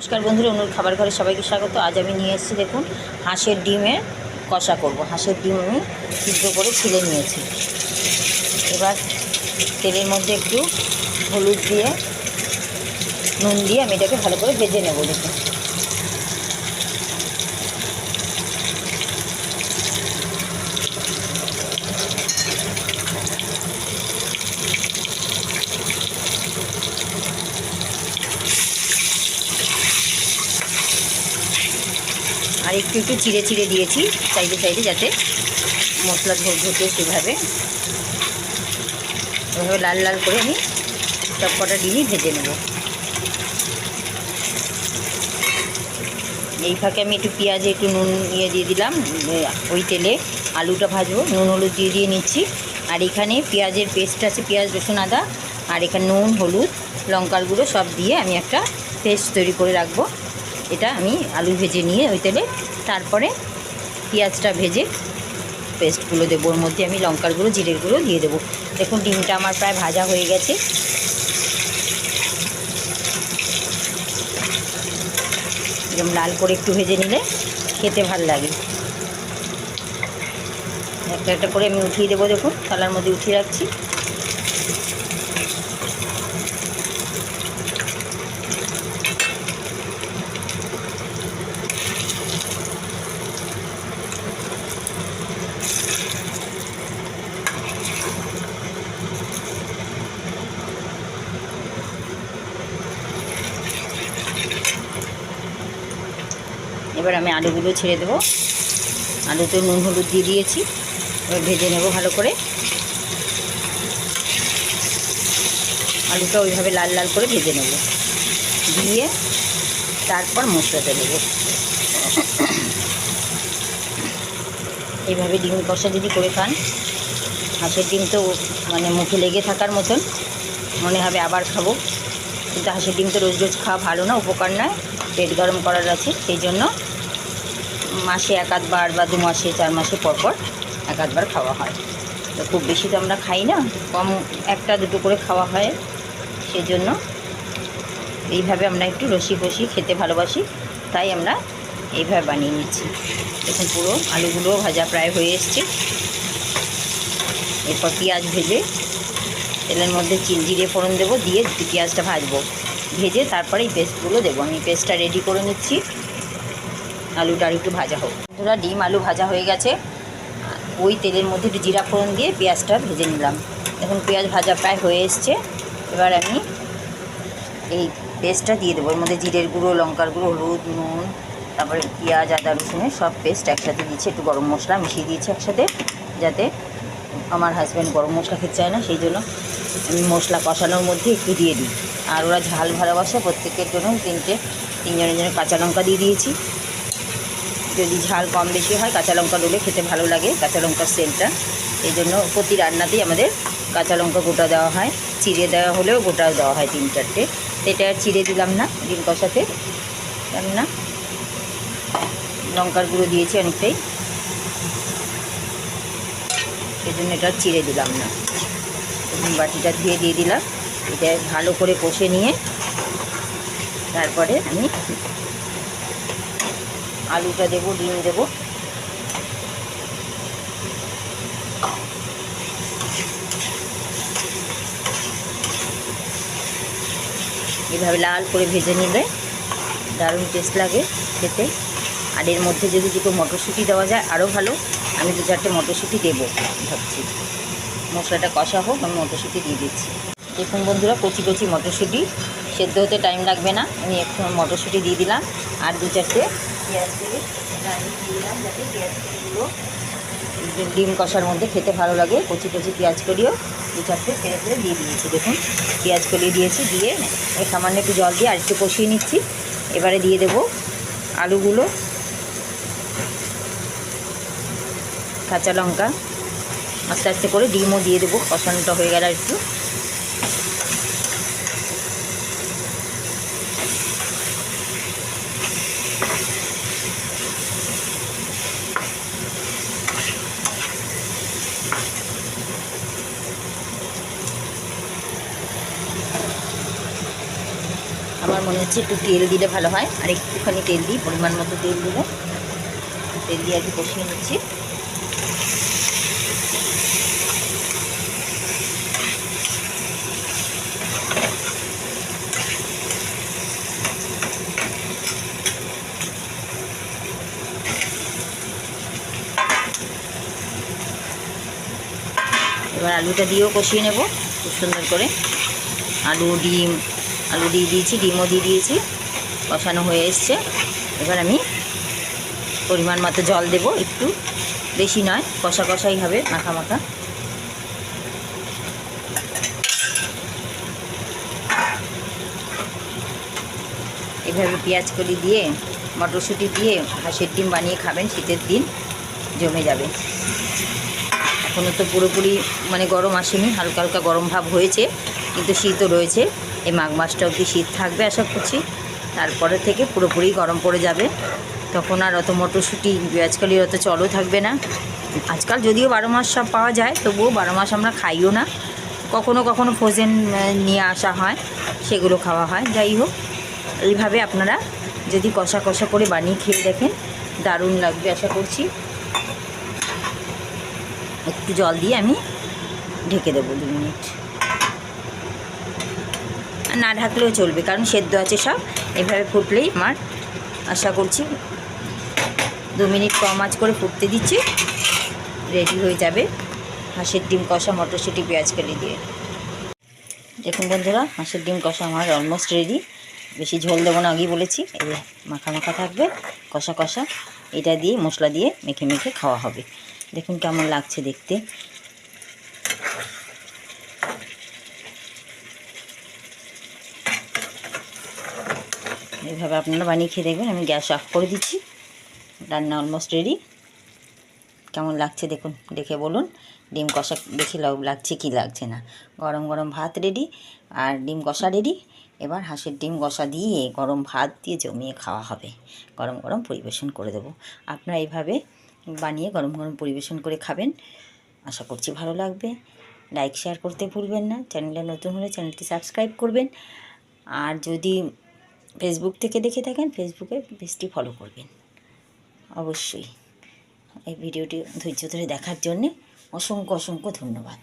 নমস্কার বন্ধুরা, অনুর খাবার ঘরে সবাইকে স্বাগত। আজ আমি নিয়ে এসেছি দেখুন হাঁসের ডিমের কষা করব। হাঁসের ডিম আমি সিদ্ধ করে ছিলে নিয়েছি। এবার তেলের মধ্যে একটু হলুদ দিয়ে নুন দিয়ে আমি এটাকে ভালো করে ভেজে নেব। দেখুন আর একটু একটু চিড়ে চিড়ে দিয়েছি সাইডে সাইডে, যাতে মশলা ঢোকে। সেভাবে এভাবে লাল লাল করে আমি সব কটা ডিমই ভেজে নেব। এই ফাঁকে আমি একটু পেঁয়াজে একটু নুন দিয়ে দিলাম। ওই তেলে আলুটা ভাজবো, নুন হলুদ দিয়ে নিচ্ছি। আর এখানে পেঁয়াজের পেস্ট আছে, পেঁয়াজ রসুন আদা, আর এখানে নুন হলুদ লঙ্কার গুঁড়ো সব দিয়ে আমি একটা পেস্ট তৈরি করে রাখবো। এটা আমি আলু ভেজে নিয়ে ওই তেলে তারপরে পেঁয়াজটা ভেজে পেস্টগুলো দেবো। ওর মধ্যে আমি লঙ্কার গুঁড়ো জিরের গুঁড়ো দিয়ে দেবো। দেখুন ডিমটা আমার প্রায় ভাজা হয়ে গেছে। এরকম লাল করে একটু ভেজে নিলে খেতে ভালো লাগে। একটা একটা করে আমি উঠিয়ে দেবো। দেখুন থালার মধ্যে উঠিয়ে রাখছি। এবার আমি আলুগুলো ছেড়ে দেবো। আলুতে নুন হলুদ দিয়ে দিয়েছি। এবার ভেজে নেব ভালো করে। আলুটা ওইভাবে লাল লাল করে ভেজে নেব, দিয়ে তারপর মশলাটা দেবো। এইভাবে ডিম কষা যদি করে খান, হাঁসের ডিম তো মানে মুখে লেগে থাকার মতন মনে হবে আবার খাবো। কিন্তু হাঁসের ডিম তো রোজ রোজ খাওয়া ভালো না, উপকার নয়, পেট গরম করার আছে। সেই জন্য মাসে এক আধবার বা 2 মাসে 4 মাসে পরপর এক আধবার খাওয়া হয়। তো খুব বেশি তো আমরা খাই না, কম একটা দুটো করে খাওয়া হয়। সেই জন্য এইভাবে আমরা একটু রসি কষি খেতে ভালোবাসি, তাই আমরা এইভাবে বানিয়ে নিচ্ছি। দেখুন পুরো আলুগুলো ভাজা প্রায় হয়ে এসছে। এরপর পেঁয়াজ ভেজে তেলের মধ্যে জিরে ফোড়ন দেবো, দিয়ে পেঁয়াজটা ভাজবো। ভেজে তারপরে এই পেস্টগুলো দেবো। আমি পেস্টটা রেডি করে নিচ্ছি। আলুটা আর একটু ভাজা হোক। বন্ধুরা ডিম আলু ভাজা হয়ে গেছে। ওই তেলের মধ্যে একটু জিরা ফোড়ন দিয়ে পেঁয়াজটা ভেজে নিলাম। এখন পেঁয়াজ ভাজা প্রায় হয়ে এসছে। এবার আমি এই পেস্টটা দিয়ে দেবো। এর মধ্যে জিরের গুঁড়ো, লঙ্কার গুঁড়ো, হলুদ, নুন, তারপরে পেঁয়াজ আদা রসুনের সব পেস্ট একসাথে দিচ্ছি। একটু গরম মশলা মিশিয়ে দিয়েছি একসাথে, যাতে আমার হাজব্যান্ড গরম মশলা খেতে চায় না। সেই জন্য আমি মশলা কষানোর মধ্যে একটু দিয়ে দিই। আর ওরা ঝাল ভালোবাসে, প্রত্যেকের জন্য তিনজনের জন্য কাঁচা লঙ্কা দিয়ে দিয়েছি। যদি ঝাল কম বেশি হয় কাঁচা লঙ্কা দিলে খেতে ভালো লাগে, কাঁচা লঙ্কার সেন্টটা। এই জন্য প্রতি রান্নাতেই আমাদের কাঁচা লঙ্কা গোটা দেওয়া হয়, চিড়ে দেওয়া হলেও গোটাও দেওয়া হয় 3-4টে। এটা আর চিড়ে দিলাম না ডিম কষাতে, না লঙ্কার গুঁড়ো দিয়েছি অনেকটাই, সেই জন্য এটা চিড়ে দিলাম না। বাটিটা ধুয়ে দিয়ে দিলাম। এটা ভালো করে কষে নিয়ে তারপরে আমি আলুটা দেবো, ডিম দেবো। এভাবে লাল করে ভেজে নিলে দারুণ টেস্ট লাগে খেতে। আর এর মধ্যে যদি দুটো মটরশুঁটি দেওয়া যায় আরও ভালো। আমি 2-4টে মটরশুঁটি দেবো ভাবছি। মশলাটা কষা হোক, আমি মটরশুঁটি দিয়ে দিচ্ছি। দেখুন বন্ধুরা, কচি কচি মটরশুঁটি, সেদ্ধ হতে টাইম লাগবে না। আমি একটু মটরশুঁটি দিয়ে দিলাম। আর 2-4টে পেঁয়াজ দিয়ে দিলাম, যাতে পেঁয়াজগুলো ডিম কষার মধ্যে খেতে ভালো লাগে। কচি কচি পেঁয়াজ করিও 2-4টে পেঁয়াজ দিয়ে দিয়েছি। দেখুন পেঁয়াজ কলিয়ে দিয়েছি, দিয়ে সামান্য একটু জল দিয়ে আর একটু কষিয়ে নিচ্ছি। এবারে দিয়ে দেবো আলুগুলো, কাঁচা লঙ্কা, আস্তে আস্তে করে ডিমও দিয়ে দেবো। কষানোটা হয়ে গেল একটু। আমার মনে হচ্ছে একটু তেল দিলে ভালো হয়, আর একটুখানি তেল দিই, পরিমাণ মতো তেল দেবো। তেল দিয়ে আর কি কষিয়ে নিচ্ছি। এবার আলুটা দিয়েও কষিয়ে নেব খুব সুন্দর করে। আলু দিয়ে দিয়েছি, ডিমও দিয়ে দিয়েছি, কষানো হয়ে এসছে। এবার আমি পরিমাণ মতো জল দেব, একটু বেশি নয়, কষা কষাই হবে, মাখা মাখা। এভাবে পেঁয়াজ কলি দিয়ে, মটরশুঁটি দিয়ে হাঁসের ডিম বানিয়ে খাবেন, শীতের দিন জমে যাবে। এখনও তো পুরোপুরি মানে গরম আসেনি, হালকা হালকা গরম ভাব হয়েছে, কিন্তু শীতও রয়েছে। এই মাঘ মাসটা অবধি শীত থাকবে আশা করছি, তারপরে থেকে পুরোপুরি গরম পড়ে যাবে। তখন আর অত মটরশুঁটি পেঁয়াজকালির অত চলও থাকবে না। আজকাল যদিও 12 মাস সব পাওয়া যায়, তবুও 12 মাস আমরা খাইও না। কখনো কখনো ফ্রোজেন নিয়ে আসা হয়, সেগুলো খাওয়া হয়। যাই হোক, এইভাবে আপনারা যদি কষা কষা করে বানিয়ে খেয়ে দেখেন, দারুণ লাগবে আশা করছি। একটু জল দিয়ে আমি ঢেকে দেবো 2 মিনিট। না ঢাকলেও চলবে, কারণ সেদ্ধ আছে সব। এভাবে ফুটলেই আমার আশা করছি 2 মিনিট কম আঁচ করে ফুটতে দিচ্ছি, রেডি হয়ে যাবে হাঁসের ডিম কষা মটরশুঁটি পেঁয়াজকালি দিয়ে। দেখুন বন্ধুরা, হাঁসের ডিম কষা আমার অলমোস্ট রেডি। বেশি ঝোল দেবো না, আগেই বলেছি। এই মাখা মাখা থাকবে, কষা কষা। এটা দিয়ে মশলা দিয়ে মেখে মেখে খাওয়া হবে। দেখুন কেমন লাগছে দেখতে। এইভাবে আপনারা বানিয়ে খেয়ে দেখবেন। আমি গ্যাস অফ করে দিচ্ছি, রান্না অলমোস্ট রেডি। কেমন লাগছে দেখুন, দেখে বলুন। ডিম কষা দেখে লাগছে কি লাগছে না। গরম গরম ভাত রেডি, আর ডিম কষা রেডি। এবার হাঁসের ডিম কষা দিয়ে গরম ভাত দিয়ে জমিয়ে খাওয়া হবে। গরম গরম পরিবেশন করে দেবো। আপনারা এইভাবে বানিয়ে গরম গরম পরিবেশন করে খাবেন, আশা করছি ভালো লাগবে। লাইক শেয়ার করতে ভুলবেন না। চ্যানেলে নতুন হলে চ্যানেলটি সাবস্ক্রাইব করবেন। আর যদি ফেসবুক থেকে দেখে থাকেন, ফেসবুকে পেজটি ফলো করবেন অবশ্যই। এই ভিডিওটি ধৈর্য ধরে দেখার জন্যে অসংখ্য অসংখ্য ধন্যবাদ।